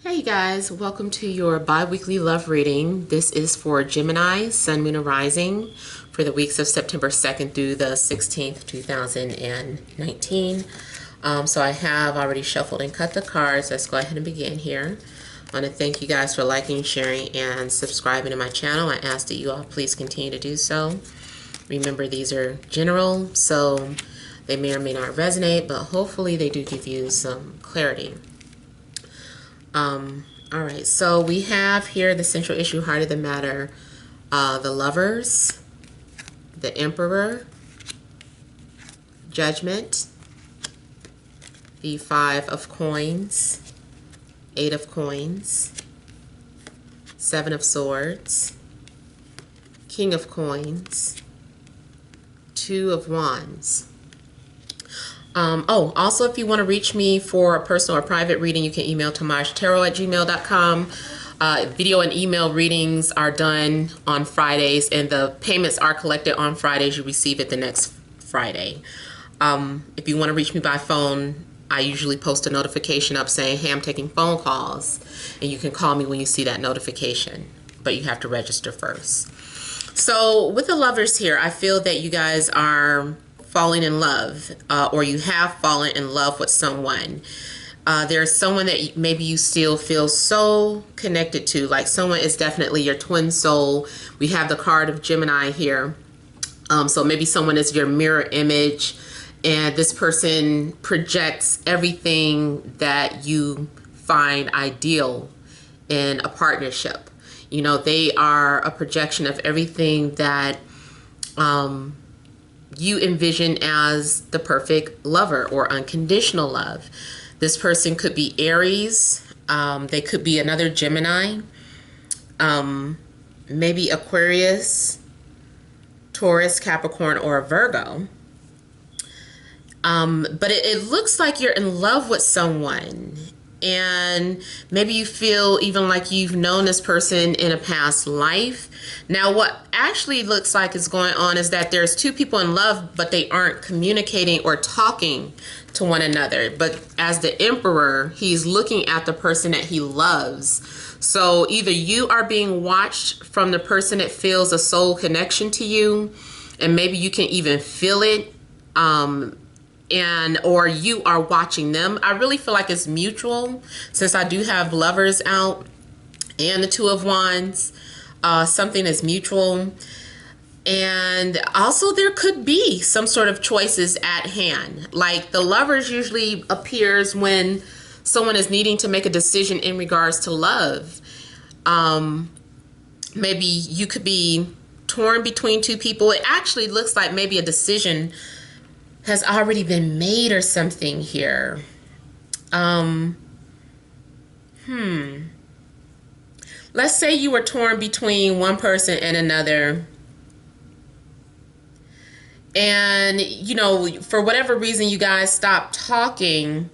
Hey you guys, welcome to your bi-weekly love reading. This is for Gemini, Sun, Moon, and Rising for the weeks of September 2nd through the 16th, 2019. So I have already shuffled and cut the cards. Let's go ahead and begin here. I want to thank you guys for liking, sharing, and subscribing to my channel. I ask that you all please continue to do so. Remember, these are general, so they may or may not resonate, but hopefully they do give you some clarity. All right, so we have here the central issue, heart of the matter, the Lovers, the Emperor, Judgment, the Five of Coins, Eight of Coins, Seven of Swords, King of Coins, Two of Wands. Also, if you want to reach me for a personal or private reading, you can email TemajTarot@gmail.com. Video and email readings are done on Fridays, and the payments are collected on Fridays. You receive it the next Friday. If you want to reach me by phone, I usually post a notification up saying, hey, I'm taking phone calls, and you can call me when you see that notification, but you have to register first. So with the Lovers here, I feel that you guys are falling in love, or you have fallen in love with someone. There's someone that maybe you still feel so connected to, like someone is definitely your twin soul. We have the card of Gemini here. So maybe someone is your mirror image, and this person projects everything that you find ideal in a partnership. You know, they are a projection of everything that you envision as the perfect lover or unconditional love. This person could be Aries. They could be another Gemini. Maybe Aquarius, Taurus, Capricorn, or a Virgo. But it looks like you're in love with someone. And maybe you feel even like you've known this person in a past life. Now, what actually looks like is going on is that there's two people in love, but they aren't communicating or talking to one another. But as the Emperor, he's looking at the person that he loves. So either you are being watched from the person that feels a soul connection to you, and maybe you can even feel it, or you are watching them. I really feel like it's mutual, since I do have Lovers out and the Two of Wands. Something is mutual, and also there could be some sort of choices at hand. Like the Lovers usually appears when someone is needing to make a decision in regards to love. Maybe you could be torn between two people. It actually looks like maybe a decision has already been made or something here. Let's say you were torn between one person and another, and you know, for whatever reason you guys stopped talking,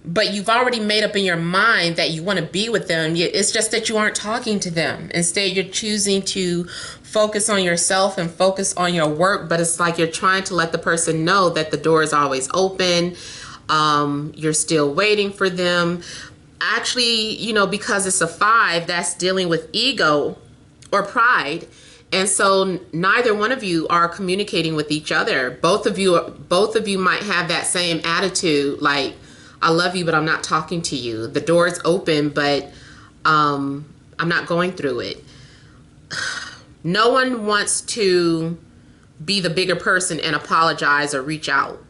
but you've already made up in your mind that you want to be with them. It's just that you aren't talking to them. Instead, you're choosing to focus on yourself and focus on your work, but it's like you're trying to let the person know that the door is always open. You're still waiting for them. Actually, you know, because it's a 5, that's dealing with ego or pride. And so neither one of you are communicating with each other. Both of you might have that same attitude, like, I love you, but I'm not talking to you. The door is open, but I'm not going through it. No one wants to be the bigger person and apologize or reach out.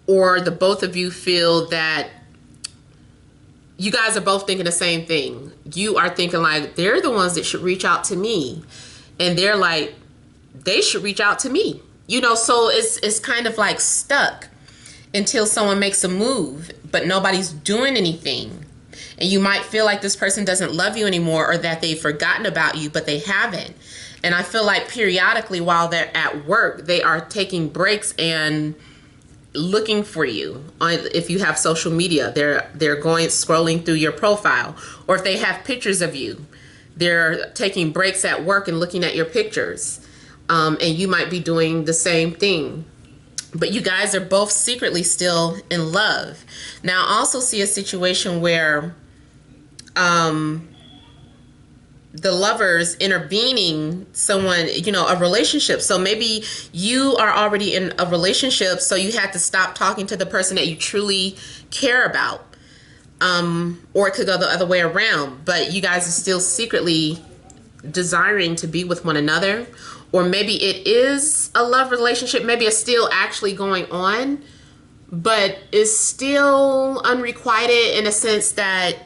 Or the both of you feel that you guys are both thinking the same thing. You are thinking like, they're the ones that should reach out to me. And they're like, they should reach out to me. You know, so it's kind of like stuck until someone makes a move, but nobody's doing anything. And you might feel like this person doesn't love you anymore, or that they've forgotten about you, but they haven't. And I feel like periodically while they're at work, they are taking breaks and looking for you. If you have social media, they're going scrolling through your profile, or if they have pictures of you, they're taking breaks at work and looking at your pictures. And you might be doing the same thing. But you guys are both secretly still in love. Now, I also see a situation where the lovers intervening someone, a relationship. So maybe you are already in a relationship, so you had to stop talking to the person that you truly care about. Or it could go the other way around, but you guys are still secretly desiring to be with one another. Or maybe it is a love relationship, maybe it's still actually going on, but it's still unrequited in a sense that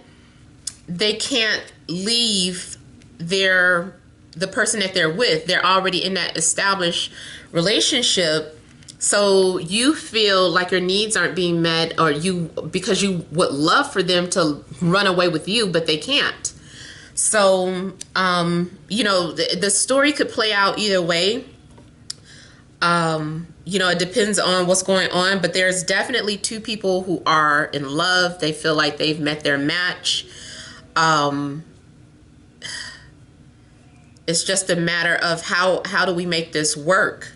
they can't leave the person that they're with. They're already in that established relationship. So you feel like your needs aren't being met, or because you would love for them to run away with you, but they can't. So, the story could play out either way. It depends on what's going on, but there's definitely two people who are in love. They feel like they've met their match. It's just a matter of how do we make this work.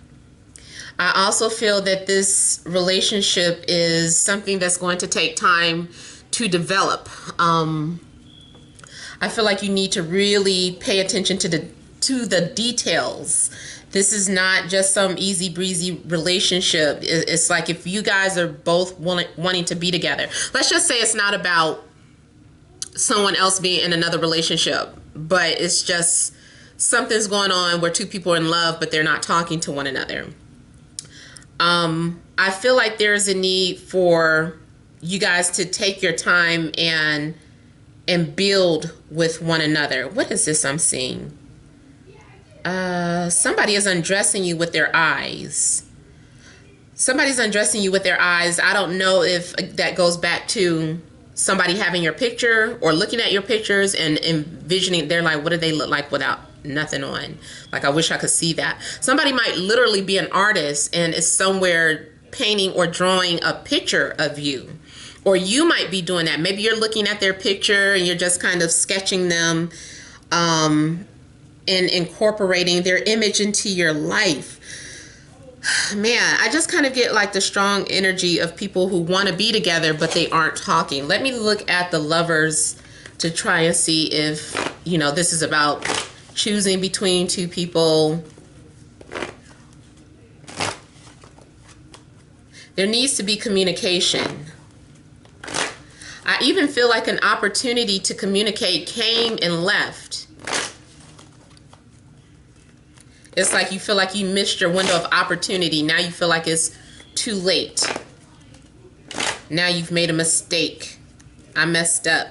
I also feel that this relationship is something that's going to take time to develop. I feel like you need to really pay attention to the details. This is not just some easy breezy relationship. It's like if you guys are both wanting to be together. Let's just say it's not about someone else being in another relationship, but it's just something's going on where two people are in love, but they're not talking to one another. I feel like there's a need for you guys to take your time and build with one another. What is this I'm seeing? Somebody is undressing you with their eyes. Somebody's undressing you with their eyes. I don't know if that goes back to somebody having your picture or looking at your pictures and envisioning. They're like, what do they look like without nothing on? Like, I wish I could see that. Somebody might literally be an artist and is somewhere painting or drawing a picture of you. Or you might be doing that. Maybe you're looking at their picture and you're just kind of sketching them, and incorporating their image into your life. Man, I just kind of get like the strong energy of people who want to be together, but they aren't talking. Let me look at the lovers to try and see if, this is about choosing between two people. There needs to be communication. I even feel like an opportunity to communicate came and left. It's like you feel like you missed your window of opportunity. Now you feel like it's too late. Now you've made a mistake. I messed up.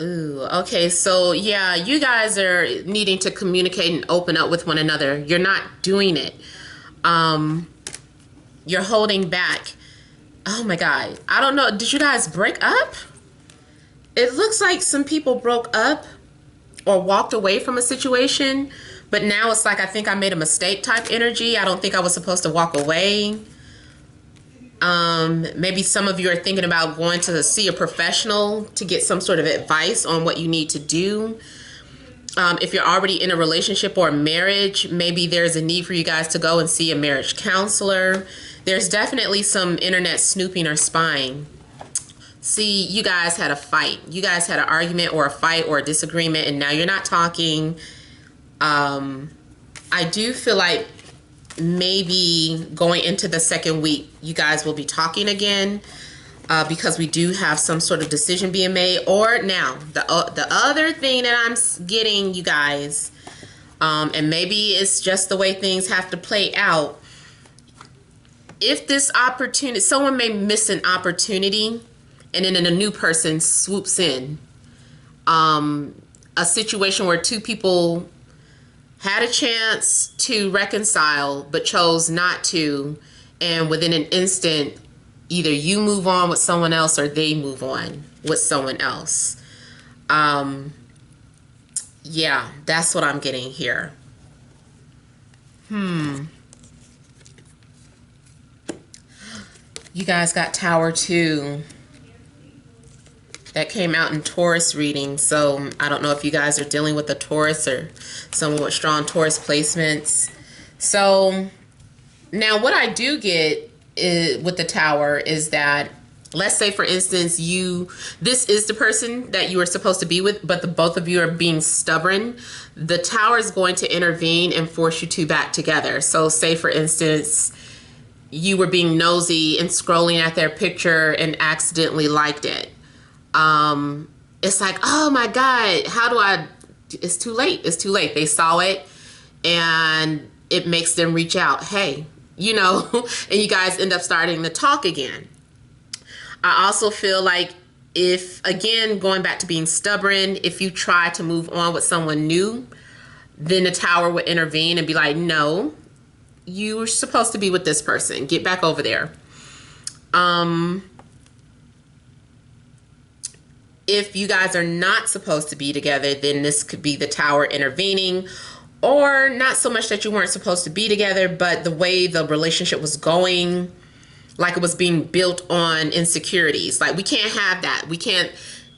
Ooh, okay, so yeah, you guys are needing to communicate and open up with one another. You're not doing it. You're holding back. Oh my God. I don't know. Did you guys break up? It looks like some people broke up or walked away from a situation, but now it's like, I think I made a mistake type energy. I don't think I was supposed to walk away. Maybe some of you are thinking about going to see a professional to get some sort of advice on what you need to do. If you're already in a relationship or a marriage, maybe there's a need for you guys to go and see a marriage counselor. There's definitely some internet snooping or spying. See, you guys had a fight. You guys had an argument or a fight or a disagreement, and now you're not talking. I do feel like maybe going into the second week, you guys will be talking again. Because we do have some sort of decision being made. Or now, the other thing that I'm getting, you guys, and maybe it's just the way things have to play out. If this opportunity, someone may miss an opportunity, and then a new person swoops in. A situation where two people had a chance to reconcile, but chose not to, and within an instant, either you move on with someone else or they move on with someone else. Yeah, that's what I'm getting here. You guys got Tower 2. That came out in Taurus reading. So I don't know if you guys are dealing with a Taurus or someone with strong Taurus placements. So now what I do get with the Tower is that, let's say for instance, this is the person that you are supposed to be with, but the both of you are being stubborn. The Tower is going to intervene and force you two back together. So say for instance, you were being nosy and scrolling at their picture and accidentally liked it. It's like, oh my God, it's too late. It's too late. They saw it and it makes them reach out. Hey, and you guys end up starting to talk again. I also feel like again, going back to being stubborn, if you try to move on with someone new, then the Tower would intervene and be like, no, you were supposed to be with this person. Get back over there. If you guys are not supposed to be together, then this could be the Tower intervening, or not so much that you weren't supposed to be together, but the way the relationship was going, like it was being built on insecurities. Like, we can't have that.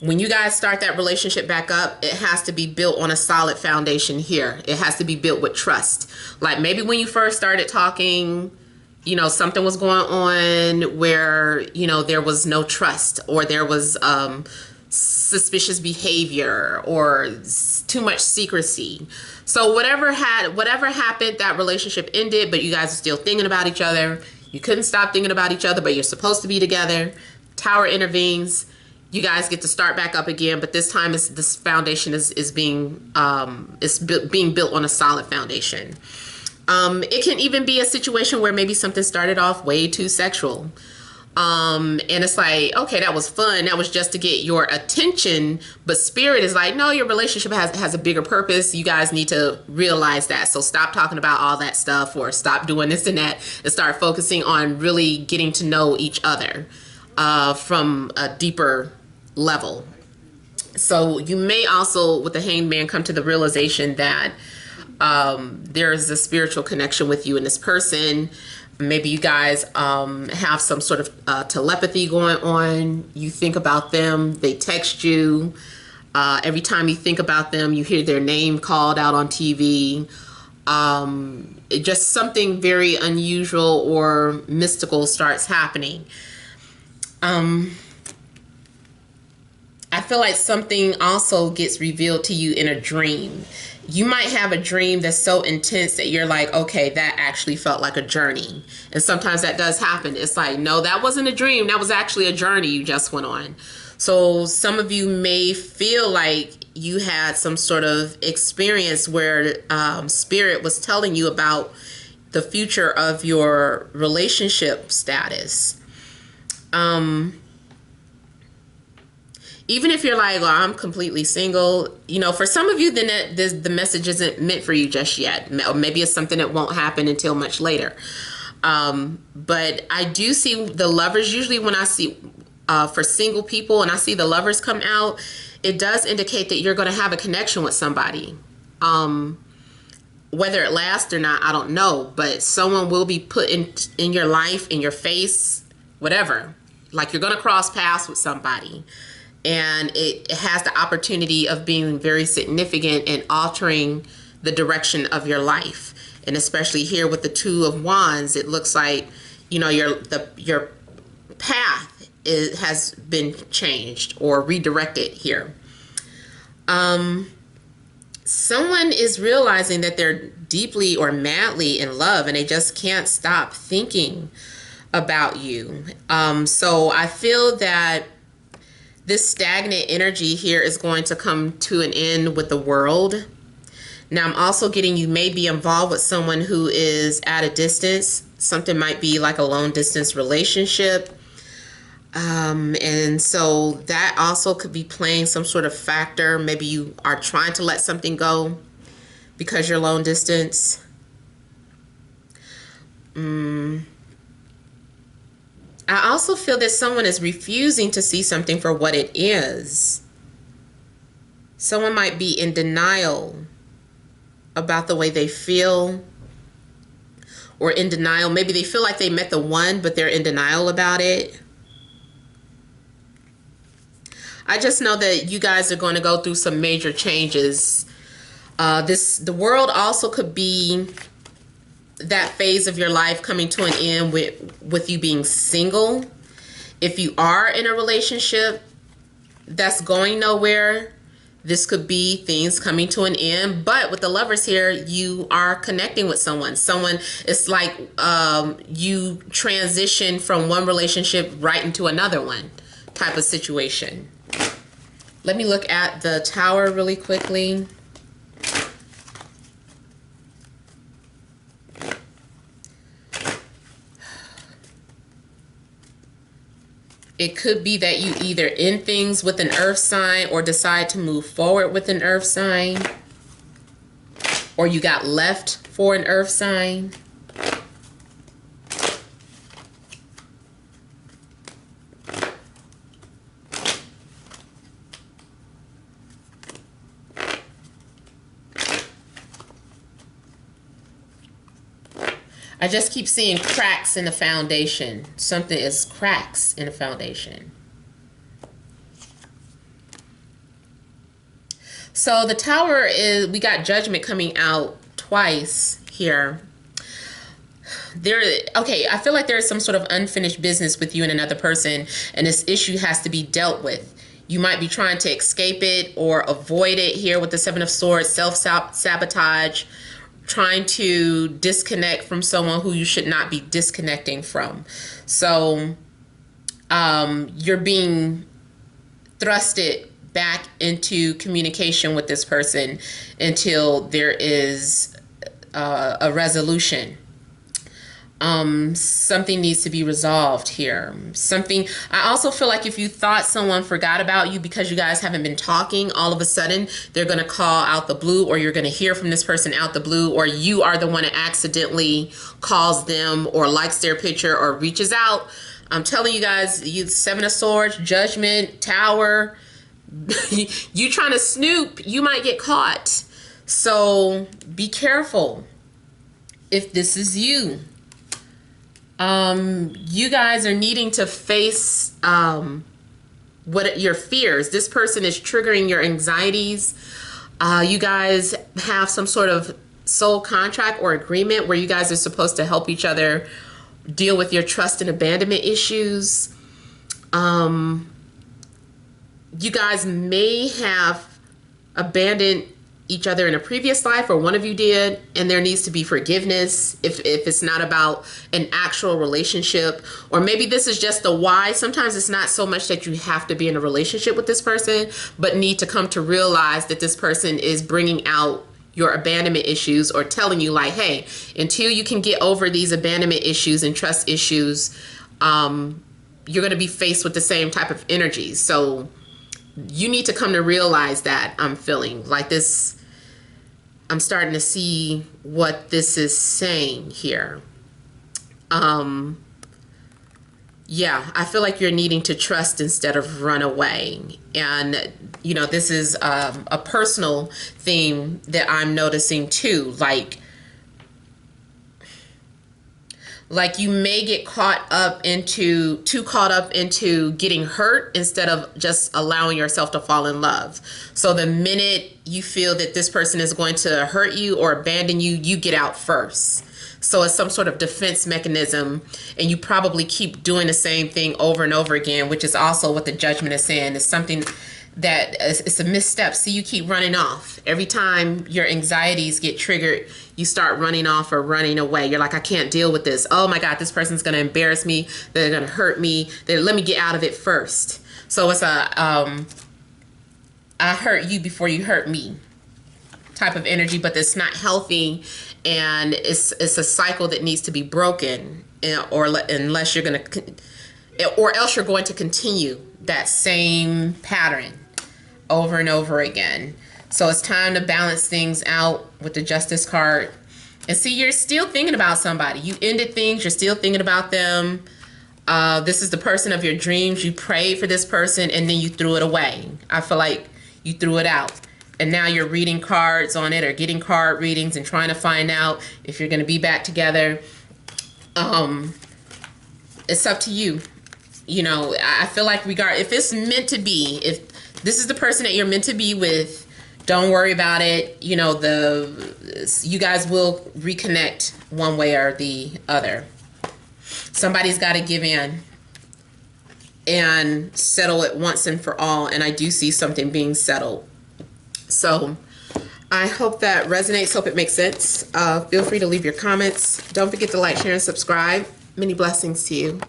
When you guys start that relationship back up, it has to be built on a solid foundation here. It has to be built with trust. Like maybe when you first started talking, something was going on where, there was no trust, or there was suspicious behavior or too much secrecy. So whatever happened, that relationship ended, but you guys are still thinking about each other. You couldn't stop thinking about each other, but you're supposed to be together. Tower intervenes. You guys get to start back up again, but this time this foundation is being built on a solid foundation. It can even be a situation where maybe something started off way too sexual. And it's like, okay, that was fun. That was just to get your attention. But Spirit is like, no, your relationship has a bigger purpose. You guys need to realize that. So stop talking about all that stuff, or stop doing this and that, and start focusing on really getting to know each other from a deeper level. So you may also, with the Hanged Man, come to the realization that there is a spiritual connection with you and this person. Maybe you guys have some sort of telepathy going on. You think about them, they text you. Every time you think about them, you hear their name called out on TV. Just something very unusual or mystical starts happening. I feel like something also gets revealed to you in a dream. You might have a dream that's so intense that you're like, okay, that actually felt like a journey. And sometimes that does happen. It's like, no, that wasn't a dream. That was actually a journey you just went on. So some of you may feel like you had some sort of experience where Spirit was telling you about the future of your relationship status. Even if you're like, well, I'm completely single, for some of you, then the message isn't meant for you just yet. Or maybe it's something that won't happen until much later. But I do see the Lovers. Usually when I see for single people and I see the Lovers come out, it does indicate that you're going to have a connection with somebody. Whether it lasts or not, I don't know. But someone will be put in your life, in your face, whatever. Like you're going to cross paths with somebody. And it has the opportunity of being very significant in altering the direction of your life. And especially here with the Two of Wands, it looks like, your path has been changed or redirected here. Someone is realizing that they're deeply or madly in love and they just can't stop thinking about you. So I feel that this stagnant energy here is going to come to an end with the World. Now, I'm also getting you may be involved with someone who is at a distance. Something might be like a long distance relationship. And so that also could be playing some sort of factor. Maybe you are trying to let something go because you're long distance. I also feel that someone is refusing to see something for what it is. Someone might be in denial about the way they feel, or in denial. Maybe they feel like they met the one, but they're in denial about it. I just know that you guys are going to go through some major changes. The world also could be that phase of your life coming to an end with you being single. If you are in a relationship that's going nowhere, this could be things coming to an end. But with the Lovers here, you are connecting with someone. It's like you transition from one relationship right into another one type of situation. Let me look at the Tower really quickly. It could be that you either end things with an earth sign or decide to move forward with an earth sign, or you got left for an earth sign. I just keep seeing cracks in the foundation. Something is cracks in the foundation. So the Tower is, we got Judgment coming out twice here. Okay, I feel like there's some sort of unfinished business with you and another person, and this issue has to be dealt with. You might be trying to escape it or avoid it here with the Seven of Swords, self-sabotage, trying to disconnect from someone who you should not be disconnecting from. So you're being thrusted back into communication with this person until there is a resolution. Something needs to be resolved here. I also feel like if you thought someone forgot about you because you guys haven't been talking, all of a sudden they're going to call out the blue, or you're going to hear from this person out the blue, or you are the one that accidentally calls them or likes their picture or reaches out. I'm telling you guys, you Seven of Swords, Judgment, Tower, you trying to snoop, you might get caught. So be careful if this is you. You guys are needing to face what your fears. This person is triggering your anxieties. You guys have some sort of soul contract or agreement where you guys are supposed to help each other deal with your trust and abandonment issues. You guys may have abandoned each other in a previous life, or one of you did, and there needs to be forgiveness if it's not about an actual relationship. Or maybe this is just the why. Sometimes it's not so much that you have to be in a relationship with this person, but need to come to realize that this person is bringing out your abandonment issues, or telling you like, hey, until you can get over these abandonment issues and trust issues, you're going to be faced with the same type of energies. So you need to come to realize that. I'm feeling like this. I'm starting to see what this is saying here. Yeah, I feel like you're needing to trust instead of run away. And, you know, this is a personal theme that I'm noticing too. Like you may get too caught up into getting hurt instead of just allowing yourself to fall in love. So the minute you feel that this person is going to hurt you or abandon you, you get out first. So it's some sort of defense mechanism, and you probably keep doing the same thing over and over again, which is also what the Judgment is saying. It's something that it's a misstep. See, you keep running off. Every time your anxieties get triggered, you start running off or running away. You're like, I can't deal with this. Oh my God, this person's going to embarrass me. They're going to hurt me. Let me get out of it first. So it's I hurt you before you hurt me type of energy, but it's not healthy, and it's a cycle that needs to be broken, or unless you're going to, or else you're going to continue that same pattern over and over again. So it's time to balance things out with the Justice card. And see, you're still thinking about somebody. You ended things, you're still thinking about them. This is the person of your dreams. You prayed for this person and then you threw it away. I feel like you threw it out. And now you're reading cards on it, or getting card readings and trying to find out if you're going to be back together. It's up to you. You know, I feel like if it's meant to be, if This is the person that you're meant to be with. Don't worry about it. You know, you guys will reconnect one way or the other. Somebody's got to give in and settle it once and for all. And I do see something being settled. So I hope that resonates. Hope it makes sense. Feel free to leave your comments. Don't forget to like, share, and subscribe. Many blessings to you.